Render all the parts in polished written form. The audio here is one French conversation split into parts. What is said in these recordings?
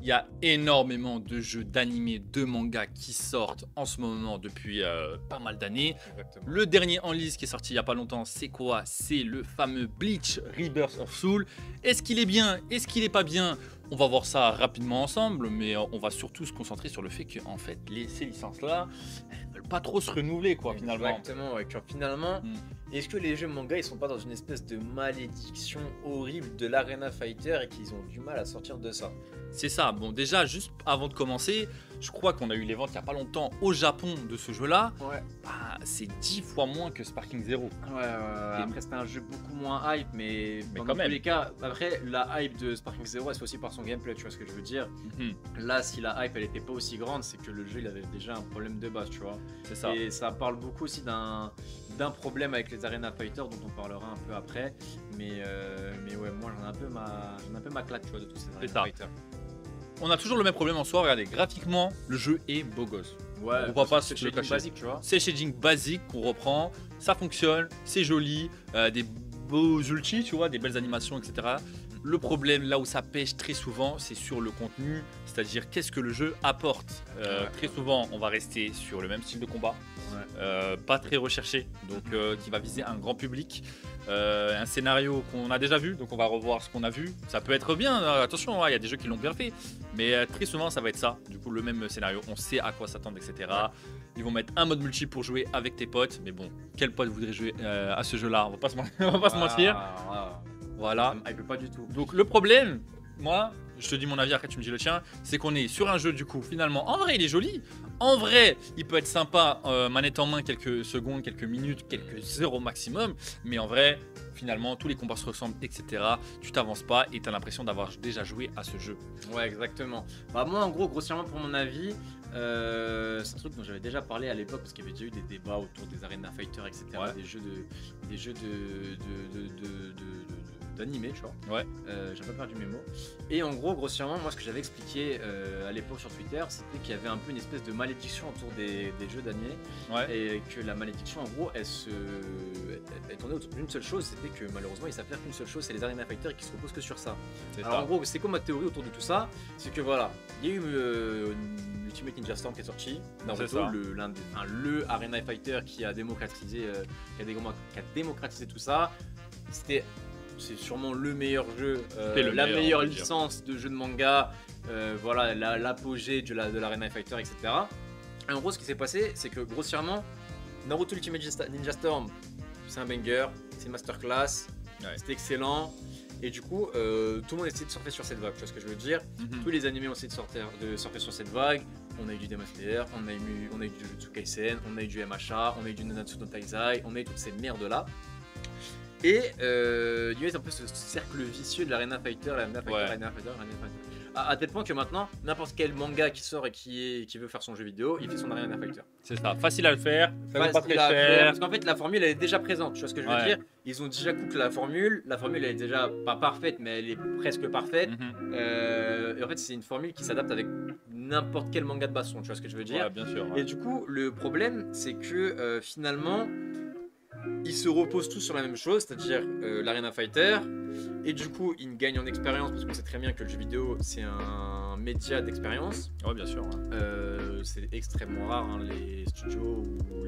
Il y a énormément de jeux d'animés, de mangas qui sortent en ce moment depuis pas mal d'années. Exactement. Le dernier en liste qui est sorti il y a pas longtemps, c'est quoi? C'est le fameux Bleach Rebirth of Soul. Est-ce qu'il est bien? Est-ce qu'il est pas bien? On va voir ça rapidement ensemble, mais on va surtout se concentrer sur le fait que en fait, ces licences-là, elles veulent pas trop se renouveler, quoi, finalement. Exactement, ouais. Finalement, Mm. est-ce que les jeux manga ils sont pas dans une espèce de malédiction horrible de l'Arena Fighter et qu'ils ont du mal à sortir de ça? C'est ça. Bon, déjà, juste avant de commencer, je crois qu'on a eu les ventes il y a pas longtemps au Japon de ce jeu-là. Ouais. Bah, c'est 10 fois moins que Sparking Zero. Ouais. Après, c'était un jeu beaucoup moins hype, mais dans quand tous même. les cas, après, la hype de Sparking Zero, elle se fait aussi par son gameplay, tu vois ce que je veux dire? Mhm, Là, si la hype elle était pas aussi grande, c'est que le jeu il avait déjà un problème de base, tu vois. c'est ça. Et ça parle beaucoup aussi d'un problème avec les Arena Fighters dont on parlera un peu après. Mais ouais, moi j'en ai un peu ma claque, tu vois, de tous ces C'est Arena ça. Fighters. On a toujours le même problème en soi. Regardez, graphiquement, le jeu est beau gosse. Ouais, On va pas se c'est le le cacher. basique, tu vois. C'est shading basique qu'on reprend. Ça fonctionne, c'est joli. Des beaux ultis, tu vois, des belles animations, etc. Le problème, là où ça pêche très souvent, c'est sur le contenu, c'est-à-dire qu'est-ce que le jeu apporte. Très souvent, on va rester sur le même style de combat, pas très recherché, donc qui va viser un grand public. Un scénario qu'on a déjà vu, donc on va revoir ce qu'on a vu. Ça peut être bien, attention, il y a des jeux qui l'ont bien fait, mais très souvent ça va être ça. Du coup, le même scénario, on sait à quoi s'attendre, etc. Ils vont mettre un mode multi pour jouer avec tes potes, mais bon, quel pote voudrait jouer à ce jeu-là? On va pas se mentir. Voilà. Ça me hype pas du tout. Donc le problème, moi, je te dis mon avis, après tu me dis le tien, c'est qu'on est sur un jeu du coup, finalement, en vrai il est joli, en vrai il peut être sympa, manette en main quelques secondes, quelques minutes, quelques heures au maximum, mais en vrai, finalement, tous les combats se ressemblent, etc. Tu t'avances pas et t'as l'impression d'avoir déjà joué à ce jeu. Ouais, exactement. Bah moi, en gros, grossièrement pour mon avis, c'est un truc dont j'avais déjà parlé à l'époque parce qu'il y avait déjà eu des débats autour des Arena Fighter, etc. Ouais. Des jeux d'animé, tu vois. Ouais. J'ai pas perdu mes mots. Et en gros, grossièrement, moi, ce que j'avais expliqué à l'époque sur Twitter, c'était qu'il y avait un peu une espèce de malédiction autour des jeux d'animé. Ouais. Et que la malédiction, en gros, elle tournait autour d'une seule chose, c'était que malheureusement, il s'avère qu'une seule chose, c'est les Arena Fighter qui se reposent que sur ça. C'est Alors ça. en gros, c'est quoi ma théorie autour de tout ça? C'est que voilà, il y a eu Ultimate Ninja Storm qui est sorti, C'est Naruto, ça. le Arena Fighter qui a démocratisé, qui a démocratisé tout ça. C'est sûrement le meilleur jeu, C'était le la meilleur, on meilleure va dire. licence de jeu de manga, voilà, l'apogée de l'Arena Fighter, etc. Et en gros, ce qui s'est passé, c'est que grossièrement, Naruto Ultimate Ninja Storm, c'est un banger, c'est une masterclass, Ouais. c'était excellent. Et du coup, tout le monde essaie de surfer sur cette vague, tu vois ce que je veux dire? Mhm. Tous les animés ont essayé de surfer sur cette vague. On a eu du Demon Slayer, on a eu du Jujutsu Kaisen, on a eu du MHA, on a eu du Nanatsu no Taizai, on a eu toutes ces merdes là. Et il y a eu un peu ce cercle vicieux de l'Arena Fighter, l'Arena Fighter, Ouais. l'Arena Fighter, l'Arena Fighter. À tel point que maintenant, n'importe quel manga qui sort et qui veut faire son jeu vidéo, il fait son Arena Fighter. C'est ça, facile à le faire, ça coûte pas très Facile à faire, cher. parce qu'en fait la formule elle est déjà présente, tu vois ce que je veux Ouais. dire? Ils ont déjà coupé la formule elle est déjà pas parfaite mais elle est presque parfaite. Mhm. Et en fait c'est une formule qui s'adapte avec n'importe quel manga de baston, tu vois ce que je veux dire? Ouais, bien sûr. Et du coup le problème c'est que finalement ils se reposent tous sur la même chose, c'est-à-dire l'Arena Fighter. Et du coup ils gagnent en expérience parce qu'on sait très bien que le jeu vidéo c'est un média d'expérience. Ouais, bien sûr. Ouais. C'est extrêmement rare hein, les studios ou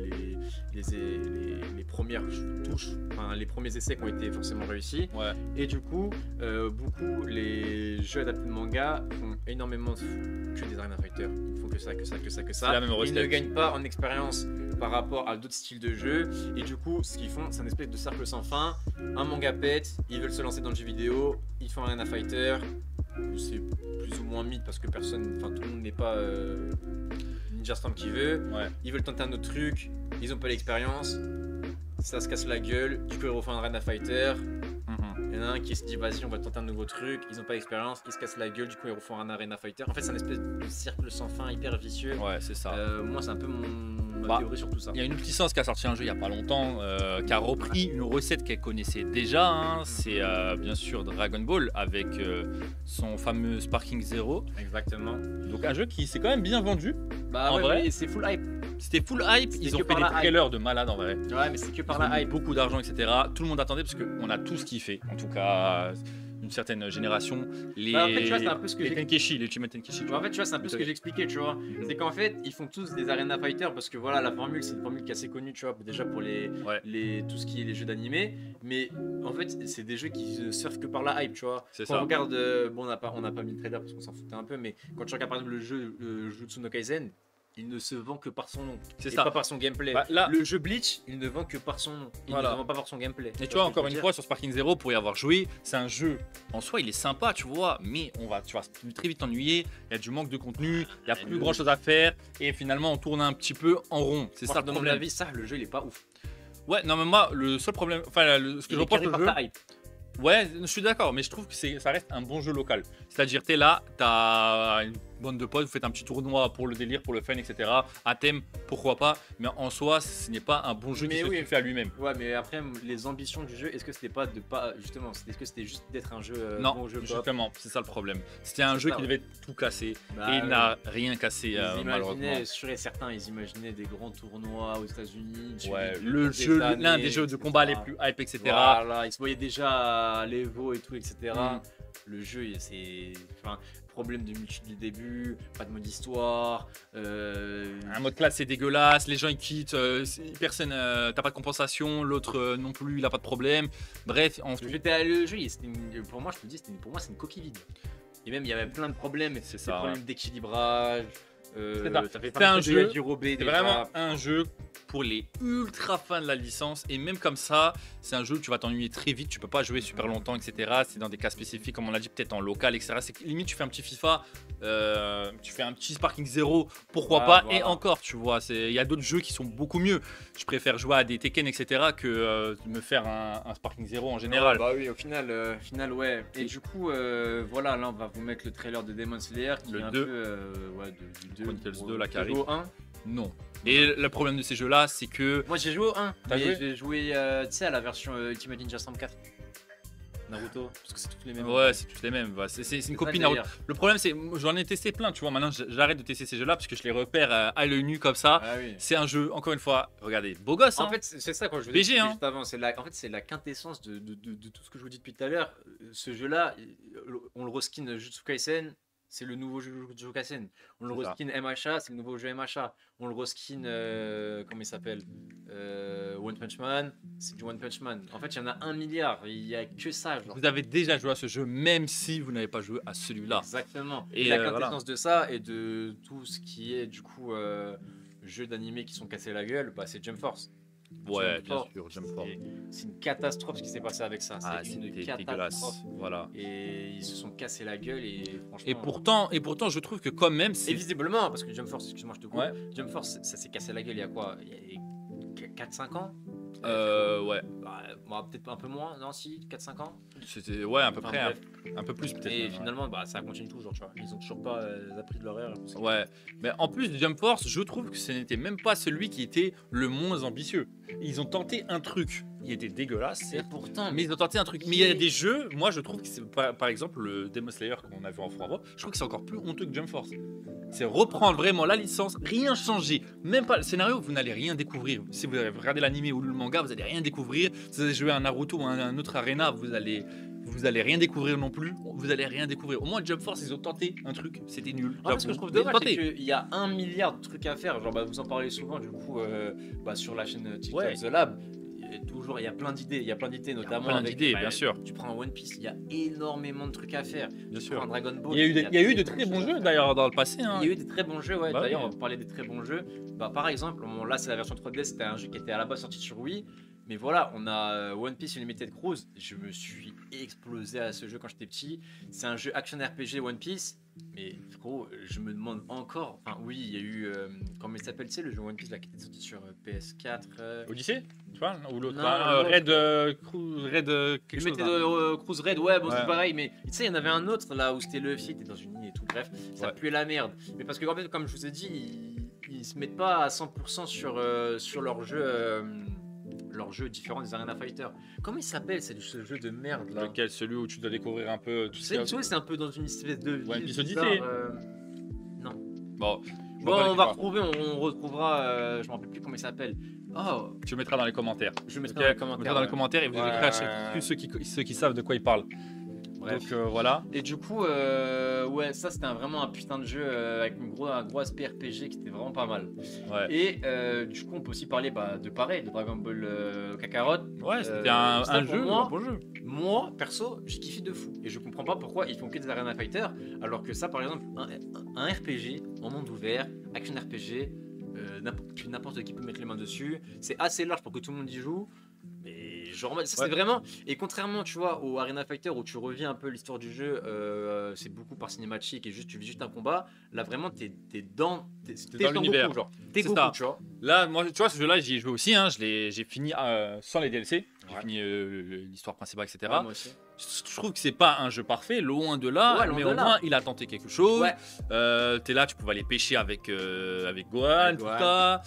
les premières touches, enfin les premiers essais qui ont été forcément réussis. Ouais. Et du coup, beaucoup les jeux adaptés de manga font énormément que des Arena Fighter. Ils font que ça, que ça, que ça, que ça. C'est la même Ils recette. ne gagnent pas en expérience par rapport à d'autres styles de jeu. Et du coup, ce qu'ils font, c'est un espèce de cercle sans fin. Un manga pète, ils veulent se lancer dans le jeu vidéo, ils font un Arena Fighter. C'est plus ou moins mythe parce que personne, enfin tout le monde n'est pas Ninja Storm qui veut. Ouais. Ils veulent tenter un autre truc, ils ont pas l'expérience, ça se casse la gueule, du coup ils refont un Arena Fighter. Mhm. Il y en a un qui se dit vas-y on va tenter un nouveau truc, ils ont pas l'expérience, ils se cassent la gueule, du coup ils refont un Arena Fighter. En fait c'est un espèce de cercle sans fin hyper vicieux. Ouais, c'est ça. Moi c'est un peu ma Bah, théorie sur tout ça. Il y a une autre licence qui a sorti un jeu il y a pas longtemps, qui a repris une recette qu'elle connaissait déjà. Hein. C'est bien sûr Dragon Ball avec son fameux Sparking Zero. Exactement. Donc un jeu qui s'est quand même bien vendu. Bah En ouais, vrai mais c'est full hype. C'était full hype. C'était Ils que ont fait par des la hype. trailers de malade en vrai. Ouais mais c'est que par Ils ont la mis hype. beaucoup d'argent, etc. Tout le monde attendait parce qu'on a tous kiffé. En tout cas, d'une certaine génération, les, Bah, en fait, tu vois, c'est un peu ce que les j'ai- Tenkeshi, les Ultimate Tenkeshi. tu En vois. fait, tu vois, c'est un peu ce que j'expliquais, tu vois. C'est qu'en fait, ils font tous des Arena Fighter parce que voilà, la formule, c'est une formule qui est assez connue, tu vois, déjà pour Ouais. tout ce qui est les jeux d'animé. Mais en fait, c'est des jeux qui ne surfent que par la hype, tu vois. C'est Quand ça. on regarde, bon, on n'a pas mis le trailer parce qu'on s'en foutait un peu, mais quand tu regardes par exemple le jeu Jujutsu no Kaisen, il ne se vend que par son nom. C'est Et ça. pas par son gameplay. Bah, là- Le jeu Bleach, il ne vend que par son nom. Il Voilà. ne se vend pas par son gameplay. Et tu vois, encore une fois, sur Sparking Zero, pour y avoir joué, c'est un jeu en soi, il est sympa, tu vois, mais tu vas très vite t'ennuyer. Il y a du manque de contenu, il y a plus grand chose à faire, et finalement, on tourne un petit peu en rond. C'est ça le dans mon problème. avis, ça, le jeu, il est pas ouf. Ouais, non, mais moi, le seul problème, enfin, ce que Il je est reproche carré au par jeu, ta hype. ouais, je suis d'accord, mais je trouve que ça reste un bon jeu local. C'est-à-dire, t'es là, t'as une bande de potes, vous faites un petit tournoi pour le délire, pour le fun, etc. À thème, pourquoi pas, mais en soi, ce n'est pas un bon jeu qui Mais se oui. fait à lui-même. Ouais, mais après, les ambitions du jeu, est-ce que c'était pas de pas. Justement, est-ce que c'était juste d'être un jeu. Non, bon jeu pop justement, c'est ça le problème. C'était un C'est jeu ça, qui ouais. devait tout casser, Bah, et il ouais. n'a rien cassé, Ils malheureusement. imaginaient, sûr et certain, ils imaginaient des grands tournois aux États-unis. Ouais, suivis le des jeu, années, l'un des jeux de combat les etc. plus hype, etc. Voilà, ils se voyaient déjà à l'Evo et tout, etc. Mm. Le jeu, c'est. Enfin, problème de multi du début, pas de mode histoire. Un mode classe c'est dégueulasse, les gens ils quittent, personne, t'as pas de compensation, l'autre non plus, il a pas de problème. Bref, Le jeu, pour moi, je te dis, pour moi, c'est une coquille vide. Et même, il y avait plein de problèmes. C'est Des ça, problèmes ouais. d'équilibrage. C'est ça. Ça fait C'est un plein de jeu, dérobé c'est déjà. vraiment un jeu pour les ultra fans de la licence, et même comme ça, c'est un jeu où tu vas t'ennuyer très vite, tu peux pas jouer super longtemps, etc. C'est dans des cas spécifiques, comme on l'a dit, peut-être en local, etc. C'est que limite tu fais un petit FIFA, tu fais un petit Sparking Zero, pourquoi Ah, pas, voilà. et encore, tu vois, il y a d'autres jeux qui sont beaucoup mieux. Je préfère jouer à des Tekken, etc. que me faire un Sparking Zero en général. Bah oui, au final, ouais. Et du coup, voilà, là, on va vous mettre le trailer de Demon Slayer, qui Le est un 2. peu, ouais, du 2. Chronicles 2, là, qui T'as joué arrive. au 1. Non. Et le problème de ces jeux-là, c'est que Moi, j'ai joué au 1. T'as mais joué j'ai joué, tu sais, à la version Ultimate Ninja Storm 4. Naruto, parce que c'est toutes les mêmes. ouais, c'est toutes les mêmes. Bah, c'est une ça, copie le Naruto. délire. Le problème, c'est j'en ai testé plein, tu vois. Maintenant, j'arrête de tester ces jeux-là parce que je les repère à l'œil nu comme ça. Ah oui. C'est un jeu, encore une fois, regardez, beau gosse. En hein. fait, c'est ça quand je vous BG, ai dit hein. juste avant. En fait, c'est la quintessence de tout ce que je vous dis depuis tout à l'heure. Ce jeu-là, on le reskin Jujutsu Kaisen, c'est le nouveau jeu Jujutsu Kaisen. On le C'est ça. reskin MHA, c'est le nouveau jeu MHA. On le reskin, comment il s'appelle One Punch Man, c'est du One Punch Man. En fait, il y en a 1 milliard. Il y a que ça. Genre. Vous avez déjà joué à ce jeu, même si vous n'avez pas joué à celui-là. Exactement. Et, Et la voilà. quintessence de ça et de tout ce qui est du coup jeux d'animé qui sont cassés la gueule, bah, c'est Jump Force. Ouais, Jump bien Force, sûr, Jump Force. C'est une catastrophe ce qui s'est passé avec ça. Ah, C'est une c'était catastrophe. dégueulasse. Voilà. Et ils se sont cassés la gueule et franchement. Et pourtant, je trouve que quand même, Et c'est. visiblement, parce que Jump Force, excuse-moi, je te coupe. Ouais. Jump Force, ça s'est cassé la gueule il y a quoi? Il y a 4-5 ans? Ouais. Bah, bon, peut-être un peu moins, non, si, 4-5 ans. C'était, ouais, à peu Enfin, près, bref. un peu plus peut-être. Et même, ouais. finalement, bah, ça continue toujours, tu vois. Ils ont toujours pas appris de leur erreur. Ouais, mais en plus de Jump Force, je trouve que ce n'était même pas celui qui était le moins ambitieux. Ils ont tenté un truc, il était dégueulasse, Et certes, pourtant, mais ils ont tenté un truc. Mais il y a des jeux, moi je trouve que c'est par exemple le Demon Slayer qu'on a vu en Froid, je trouve que c'est encore plus honteux que Jump Force. C'est reprendre vraiment la licence, rien changer, même pas le scénario, vous n'allez rien découvrir. Si vous avez regardé l'animé ou le manga, vous allez rien découvrir. Si vous allez jouer à un Naruto ou à un autre Arena, vous allez rien découvrir non plus. Vous allez rien découvrir. Au moins Jump Force, ils ont tenté un truc, c'était nul. En fait, ce que je trouve Ils ont dommage, c'est tenté. qu'il y a 1 milliard de trucs à faire. Genre, bah, vous en parlez souvent, du coup, bah, sur la chaîne TikTok Ouais. The Lab. Il y a plein d'idées. Il y a plein d'idées, notamment. plein avec, d'idées, bah, bien sûr. Tu prends un One Piece, il y a énormément de trucs à faire. Bien Tu sûr. prends un Dragon Ball. Il y a eu de très bons jeux d'ailleurs dans le passé. Hein. Il y a eu des très bons jeux, ouais. Bah D'ailleurs, oui. on va parler des très bons jeux. Bah, par exemple, là, c'est la version 3D. C'était un jeu qui était à la base sorti sur Wii. Mais voilà, on a One Piece Unlimited Cruise. Je me suis explosé à ce jeu quand j'étais petit. C'est un jeu action RPG One Piece. Mais gros, je me demande encore. Enfin, oui, il y a eu. Comment il s'appelle, tu sais, le jeu One Piece là, qui était sorti sur PS4. Odyssey, tu vois, ou l'autre, Non, là, l'autre. Red, quelque chose. Unlimited là. Cruise Red, ouais, bon, Ouais. c'est pareil. Mais tu sais, il y en avait un autre là où c'était Luffy, il était dans une île et tout. Bref, ça Ouais. puait la merde. Mais parce que, en fait, comme je vous ai dit, ils se mettent pas à 100% sur leur jeu différent des Arena Fighter. Comment il s'appelle ce jeu de merde là? Lequel, celui où tu dois découvrir un peu tout Tu ce sais, qu'il y a- tu vois, c'est un peu dans une espèce de ville. Ouais, Piece bizarre, Odyssey. Non. Bon, je Bon, vois pas on va lequel. retrouver, on retrouvera. Je me rappelle plus comment il s'appelle. Oh, Tu le mettras dans les commentaires. je le mettrai Ok, dans les vous commentaires. mettrez dans les ouais. commentaires et vous Ouais, écrirez ouais, ouais. ceux qui savent de quoi ils parlent. Bref. Donc voilà. Et du coup, ouais, ça c'était vraiment un putain de jeu avec un gros aspect RPG qui était vraiment pas mal. Ouais. Et du coup, on peut aussi parler de pareil, de Dragon Ball Kakarot. Ouais, c'était un ça, pour jeu, moi, un bon jeu. Moi, perso, j'ai kiffé de fou. Et je comprends pas pourquoi ils font que des Arena Fighter, alors que ça, par exemple, un RPG en monde ouvert, action RPG, n'importe qui peut mettre les mains dessus. C'est assez large pour que tout le monde y joue. Mais genre, ça c'est vraiment. Et contrairement, tu vois, au Arena Fighter où tu reviens un peu l'histoire du jeu, c'est beaucoup par cinématique et juste tu vis juste un combat. Là, vraiment, t'es dans l'univers. Goku, genre. T'es C'est Goku, ça. tu vois. Là, moi, tu vois, ce jeu-là, j'y ai joué aussi. Hein. J'ai fini sans les DLC. J'ai Ouais. fini l'histoire principale, etc. Ouais, moi aussi. Je trouve que c'est pas un jeu parfait, loin de là, Ouais, loin mais de au là. moins il a tenté quelque chose. Ouais. T'es là, tu pouvais aller pêcher avec Gohan, Avec tout Gohan. ça.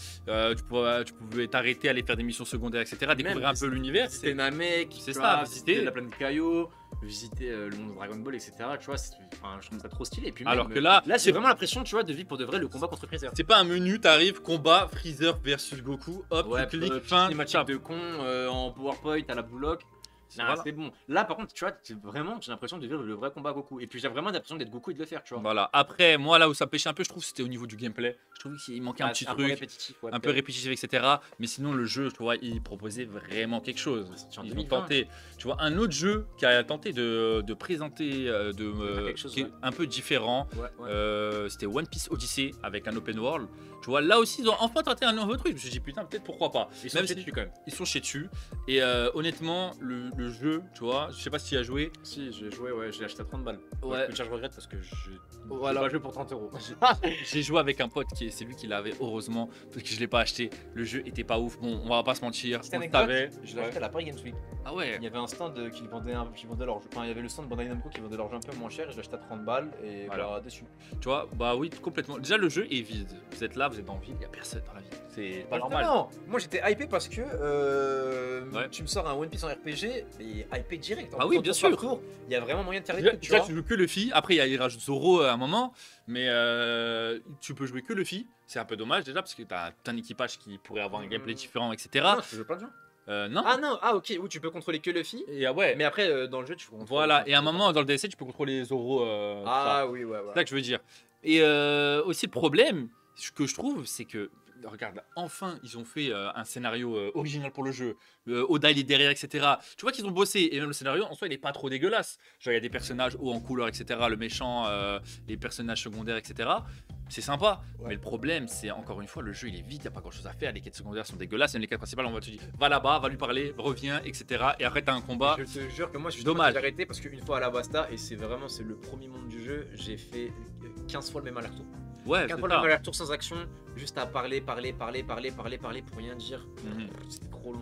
Tu pouvais t'arrêter, aller faire des missions secondaires, etc. Découvrir Même un peu l'univers. Visiter Namek, c'est tu ça, vois, visiter. visiter la planète Kaio, visiter le monde de Dragon Ball, etc. Tu vois, je trouve ça trop stylé. Et puis Alors même, que là, j'ai vraiment l'impression, tu vois, de vivre pour de vrai le combat contre Freezer. c'est pas un menu, t'arrives, combat, Freezer versus Goku, hop, Ouais, tu cliques, petite fin, cinématique ciao. de con en PowerPoint à la Blue Lock. Voilà. C'est bon. Là, par contre, tu vois, j'ai l'impression de vivre le vrai combat Goku. Et puis j'ai vraiment l'impression d'être Goku et de le faire, tu vois. Voilà. Après, moi, là où ça pêchait un peu, je trouve que c'était au niveau du gameplay. Je trouve qu'il manquait un petit peu truc. répétitif, ouais, Un peu répétitif, etc. Mais sinon, le jeu, tu vois, il proposait vraiment quelque chose. C'était en Ils ont 2020. tenté, tu vois, un autre jeu qui a tenté de présenter, quelque chose, qui est ouais. un peu différent. Ouais, ouais. C'était One Piece Odyssey avec un open world. Tu vois, là aussi, ils ont enfin tenté un nouveau truc. Je me suis dit, putain, peut-être pourquoi pas. Ils sont Même chiés si- dessus quand même. Ils sont chiés dessus. Et honnêtement, le jeu, tu vois, je sais pas si tu y as joué. Si, j'ai joué, ouais, j'ai acheté à 30 balles. Ouais. Je regrette parce que je Voilà. pas joué pour 30 euros. J'ai joué avec un pote c'est lui qui l'avait, heureusement, parce que je l'ai pas acheté. Le jeu était pas ouf. Bon, on va pas se mentir. Petite On le anecdote, savait. je l'ai acheté à la Paris Games Week. Ah ouais. Il y avait un stand qui vendait leur jeu. Enfin, il y avait le stand Bandai Namco qui vendait leur jeu un peu moins cher et je l'ai acheté à 30 balles et Voilà. voilà, déçu. Tu vois, bah oui, complètement. Déjà, le jeu est vide. Vous êtes là, vous êtes en ville, il y a personne dans la ville. C'est pas normal. Non, moi j'étais hypé parce que Ouais. tu me sors un One Piece en RPG et hypé direct. Ah oui, bien sûr. Il y a vraiment moyen de faire des Déjà, trucs, tu déjà, vois. tu joues que Luffy. Après, il rajoute Zoro à un moment. Mais tu peux jouer que Luffy. C'est un peu dommage déjà parce que t'as un équipage qui pourrait avoir un gameplay différent, etc. Non, tu peux jouer plein de gens. Non. Ah non, ah ok, où tu peux contrôler que Luffy. Et ouais. Mais après, dans le jeu, tu peux contrôler. Voilà. Et à un moment, dans le DLC, tu peux contrôler Zoro. Ah oui, ouais, C'est ouais. ça que je veux dire. Et aussi, le problème, ce que je trouve, c'est que, regarde, enfin, ils ont fait un scénario original pour le jeu. Oda, il est derrière, etc. Tu vois qu'ils ont bossé. Et même le scénario, en soi, il est pas trop dégueulasse. Genre, il y a des personnages hauts en couleur, etc. Le méchant, les personnages secondaires, etc. C'est sympa. Ouais. Mais le problème, c'est encore une fois, le jeu, il est vide. Il n'y a pas grand chose à faire. Les quêtes secondaires sont dégueulasses. Même les quêtes principales, on va te dire, va là-bas, va lui parler, reviens, etc. Et après, t'as un combat. Je te jure que moi, je suis Dommage. j'ai arrêté parce qu'une fois à la Basta, et c'est le premier monde du jeu, j'ai fait 15 fois le même aller-retour. Ouais, 15 c'est fois le même ça. aller-retour sans action, juste à parler pour rien dire. Mhm. C'était trop long,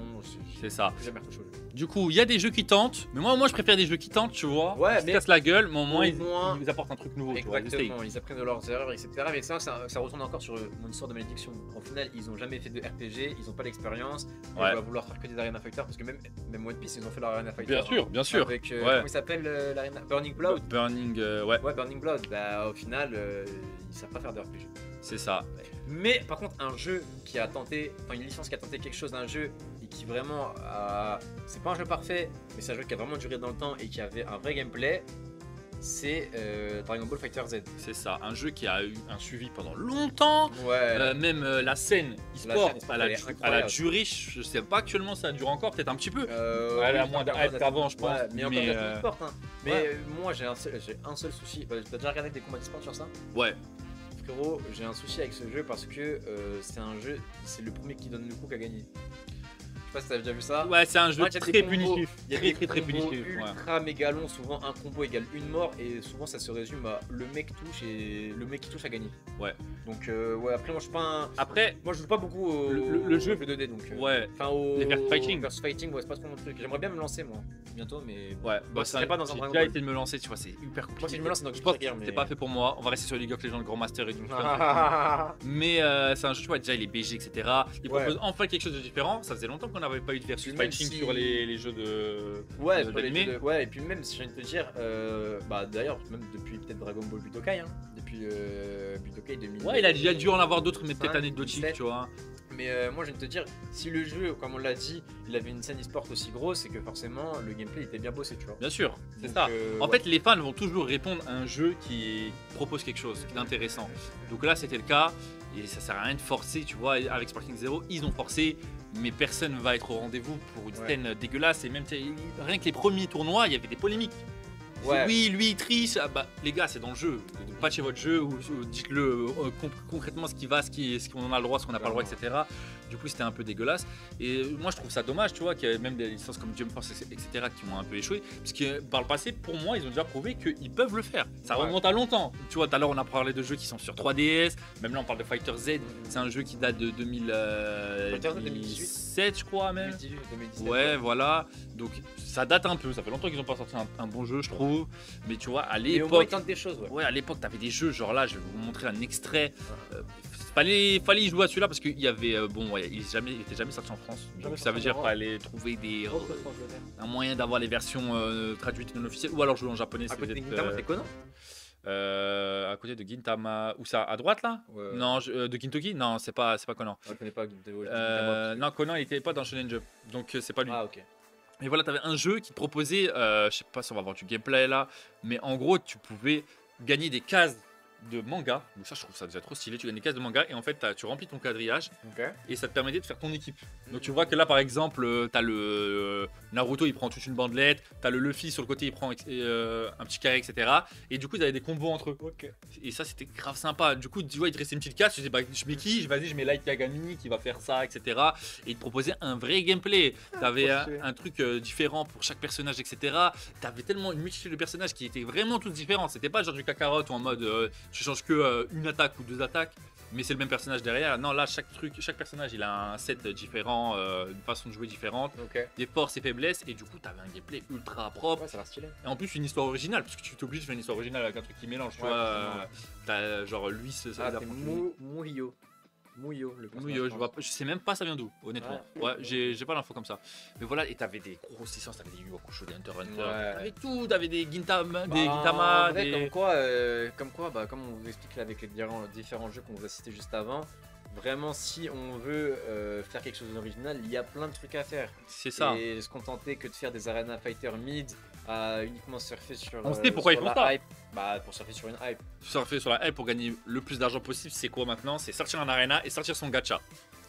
C'est ça. j'ai jamais retouché au jeu. Du coup, il y a des jeux qui tentent. Mais moi, je préfère des jeux qui tentent, tu vois. Ouais, Ils se mais- cassent la gueule, mais au moins, Au ils, moins- ils apportent un truc nouveau. tu vois, ils essayent. Exactement, ils apprennent de leurs erreurs, etc. Mais ça retourne encore sur mon histoire de malédiction. Au final, ils ont jamais fait de RPG, ils ont pas l'expérience. Ils Ouais. vont vouloir faire que des Arena Fighter parce que même One Piece, ils ont fait leur Arena Fighter. Bien sûr. Avec, Ouais. comment il s'appelle l'Arena Burning Blood. Burning, ouais, Ouais, Burning Blood. Bah, au final, ils savent pas faire de RPG. c'est ça. Mais par contre, un jeu qui a tenté, enfin une licence qui a tenté quelque chose d'un jeu et qui vraiment c'est pas un jeu parfait, mais c'est un jeu qui a vraiment duré dans le temps et qui avait un vrai gameplay, c'est Dragon Ball Fighter Z. C'est ça. Un jeu qui a eu un suivi pendant longtemps. Ouais. Même la scène e-sport, scène e-sport, elle a elle est elle a incroyable. duré, je sais pas actuellement ça dure encore, peut-être un petit peu. Oui, Elle a moins de hype qu'avant, je pense. Ouais, mais encore Mais, de la e-sport. Hein. Mais ouais. moi, j'ai un seul souci. T'as déjà regardé des combats d'e-sport sur ça? Ouais, Frérot, j'ai un souci avec ce jeu parce que c'est le premier qui donne le coup qui a gagné. Je sais pas si t'as déjà vu ça. ouais, c'est un jeu Ouais, il y a des très combos- punitif. Il y a Très des combos punitif. Ouais. ultra méga longs, souvent un combo égale une mort et souvent ça se résume à le mec touche et le mec qui touche a gagné. Ouais. Donc ouais, après moi je suis pas un... Après, Moi je joue pas beaucoup au Le jeu- au jeu 2D donc ouais, enfin au Les versus fighting. versus fighting, ouais, c'est pas trop mon truc. J'aimerais bien me lancer moi bientôt mais ouais. Moi, ce serait pas dans un j'ai Dragon déjà Ball. essayé de me lancer, tu vois, c'est hyper compliqué. moi si je me lance c'est dans Je pense Guilty Gear, que mais c'est pas fait pour moi. On va rester sur League of Legends, Grand Master et tout. Ah, Mais c'est un jeu, tu vois, déjà il est BG, etc. Il Ouais. propose enfin quelque chose de différent. Ça faisait longtemps qu'on n'avait pas eu de versus Même fighting si- sur les jeux de. ouais, de- sur les d'animé. jeux de- ouais, et puis même si j'ai envie de te dire, bah d'ailleurs, même depuis peut-être Dragon Ball Budokai, hein, depuis Budokai 2000. Ouais, il a déjà dû en avoir d'autres, mais peut-être 5, anecdotiques, 17. tu vois. Mais moi, je viens de te dire, si le jeu, comme on l'a dit, il avait une scène e-sport aussi grosse, c'est que forcément, le gameplay était bien bossé, tu vois. Bien sûr, c'est Donc, ça. En ouais. fait, les fans vont toujours répondre à un jeu qui propose quelque chose d'intéressant. Donc là, c'était le cas. Et ça sert à rien de forcer, tu vois. Avec Sparking Zero, ils ont forcé, mais personne va être au rendez-vous pour une Ouais. scène dégueulasse. Et même rien que les premiers tournois, il y avait des polémiques. Ouais. Oui, lui il triche. Ah bah, les gars, c'est dans le jeu. Patchez votre jeu ou dites-le concrètement ce qui va, ce qu'on a le droit, ce qu'on n'a pas le droit, etc. Du coup, c'était un peu dégueulasse. Et moi, je trouve ça dommage, tu vois, qu'il y a même des licences comme Jump Force, etc., qui ont un peu échoué. Parce que par le passé, pour moi, ils ont déjà prouvé qu'ils peuvent le faire. Ça Ouais. remonte à longtemps. Tu vois, tout à l'heure, on a parlé de jeux qui sont sur 3DS. Même là, on parle de Fighter Z. C'est un jeu qui date de Fighter Z 2017, je crois, même. 2018, 2017. Ouais, voilà. Donc ça date un peu. Ça fait longtemps qu'ils n'ont pas sorti un bon jeu, je trouve. Mais tu vois, à Et au moins, ils l'époque, tentent des choses, ouais. ouais, à l'époque, t'avais des jeux. Genre là, je vais vous montrer un extrait. Fallait y jouer à celui-là parce qu'il y avait bon, ouais, il était jamais sorti en France. Donc Jamais ça veut sorti dire en qu'il fallait trouver un moyen d'avoir les versions traduites non officielles ou alors jouer en japonais. À C'est côté de peut-être Gintama, c'est Conan. à côté de Gintama. Où ça? À droite là? Ouais. Non, de Gintoki? Non, c'est pas Conan. Je connais pas Gintama. Non, Conan il était pas dans Shonen Jump, donc c'est pas lui. Ah, ok. Et voilà, tu avais un jeu qui te proposait, je sais pas si on va avoir du gameplay là, mais en gros, tu pouvais gagner des cases de manga. Donc ça, je trouve ça déjà trop stylé. Tu gagnes des cases de manga et en fait, tu remplis ton quadrillage Ok. et ça te permettait de faire ton équipe. Donc tu vois que là, par exemple, tu as le Naruto, il prend toute une bandelette, tu as le Luffy sur le côté, il prend un petit carré, etc. Et du coup, tu avais des combos entre eux. Ok. Et ça, c'était grave sympa. Du coup, tu vois, il te restait une petite case. Tu dis, bah, je mets qui? Vas-y, je mets Light Yagami qui va faire ça, etc. Et il te proposait un vrai gameplay. Tu avais un truc différent pour chaque personnage, etc. Tu avais tellement une multitude de personnages qui étaient vraiment tous différents. C'était pas genre du Kakarot ou en mode tu changes que une attaque ou deux attaques, mais c'est le même personnage derrière. Non, là, chaque personnage, il a un set différent, une façon de jouer différente, Ok. des forces et faiblesses. Et du coup, tu avais un gameplay ultra propre. Ouais, ça a l'air stylé. Et en plus, une histoire originale, parce que tu t'obliges de faire une histoire originale avec un truc qui mélange, tu Ouais, vois. T'as genre lui, c'est Ah, c'est Mouyo. Mouyo, le personnage. oui, je sais même pas ça vient d'où, honnêtement. Ouais, j'ai pas l'info comme ça. Mais voilà, et t'avais des grosses licences, t'avais des Yu Hakusho, des Hunter x Hunter, Ouais. t'avais tout, t'avais des Gintama, En vrai, des. comme quoi, bah, comme on vous explique là avec les différents jeux qu'on vous a cités juste avant, vraiment si on veut faire quelque chose d'original, il y a plein de trucs à faire. C'est ça. Et se contenter que de faire des Arena Fighter mid à uniquement surfer sur. On sait pourquoi sur ils font la ça. hype. Bah, pour surfer sur une hype. Surfer sur la hype pour gagner le plus d'argent possible, c'est quoi maintenant? C'est sortir un arena et sortir son gacha.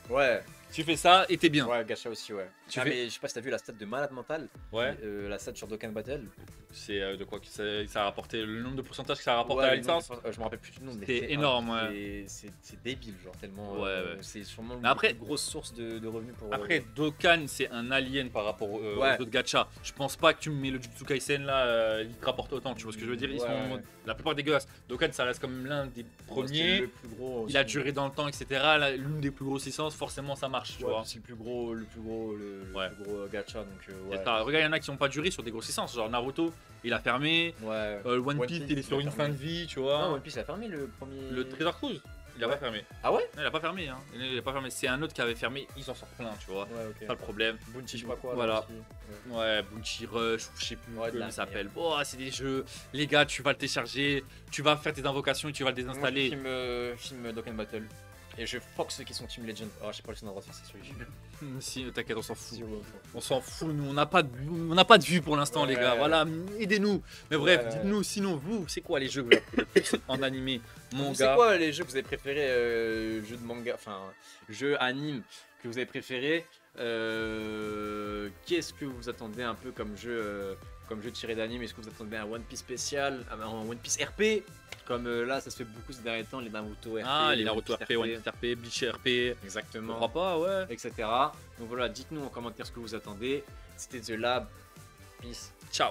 Ouais, Tu fais ça et t'es bien. ouais, gacha aussi, ouais. Tu Ah, fais- mais je sais pas si t'as vu la stat de malade mental. Ouais. La stat sur Dokkan Battle. C'est de quoi que ça a rapporté, le nombre de pourcentage que ça a rapporté Ouais, à la le nombre licence. de- je me rappelle plus du nom, mais C'est énorme, ouais. C'est débile, genre tellement. Ouais, ouais. C'est sûrement Mais après- une grosse source de revenus pour. Après, Dokkan, c'est un alien par rapport Ouais. aux autres gachas. Je pense pas que tu me mets le Jujutsu Kaisen là, il te rapporte autant. Tu vois ce que je veux dire? Ils Ouais. sont la plupart dégueulasses. Dokkan, ça reste comme l'un des premiers. le plus gros. Il a duré dans le temps, etc. Là, l'une des plus grosses licences, forcément, ça marche. Tu Ouais, vois. c'est le plus gros, le Ouais. plus gros gacha, donc Et ouais. regarde, il y en a qui n'ont pas duré sur des grosses licences. Genre Naruto, il a fermé. Ouais. One Piece, il est sur une fin de vie, tu vois. Non, One Piece a fermé le premier. Le Treasure Cruise, il a Ouais. pas fermé. Ah ouais? Non, il a pas fermé. Hein. Il a pas fermé. C'est un autre qui avait fermé. Ils en sortent plein, tu vois. Ouais, ok. Pas le problème. Bunchi, je sais pas quoi. Voilà. là, aussi. Ouais, Bunchi Rush, ou je sais plus Ouais, de comment la ça s'appelle. Oh, c'est des jeux. Les gars, tu vas le télécharger, tu vas faire tes invocations et tu vas le Moi, je désinstaller. filme Dokkan Battle. Et je fuck ceux qui sont Team Legend. Ah, je sais pas si on a le droit de faire ça sur YouTube. Si, t'inquiète, on s'en fout. Si, ouais, ouais. On s'en fout, nous, on n'a pas de vue pour l'instant, Ouais. les gars. Voilà, aidez-nous. Mais bref, Ouais. dites-nous, sinon, vous, c'est quoi les jeux que vous avez le plus en animé, Vous, c'est manga? quoi les jeux que vous avez préférés, jeux de manga, enfin jeux anime que vous avez préférés? Qu'est-ce que vous attendez un peu comme jeu tiré d'anime? Est-ce que vous attendez un One Piece spécial, un One Piece RP? Comme là, ça se fait beaucoup ces derniers temps, les Naruto RP, Ah, les One Naruto Piece RP, One Piece RP, Bleach RP. exactement, On croit pas, ouais. etc. Donc voilà, dites-nous en commentaire ce que vous attendez. C'était The Lab. Peace. Ciao.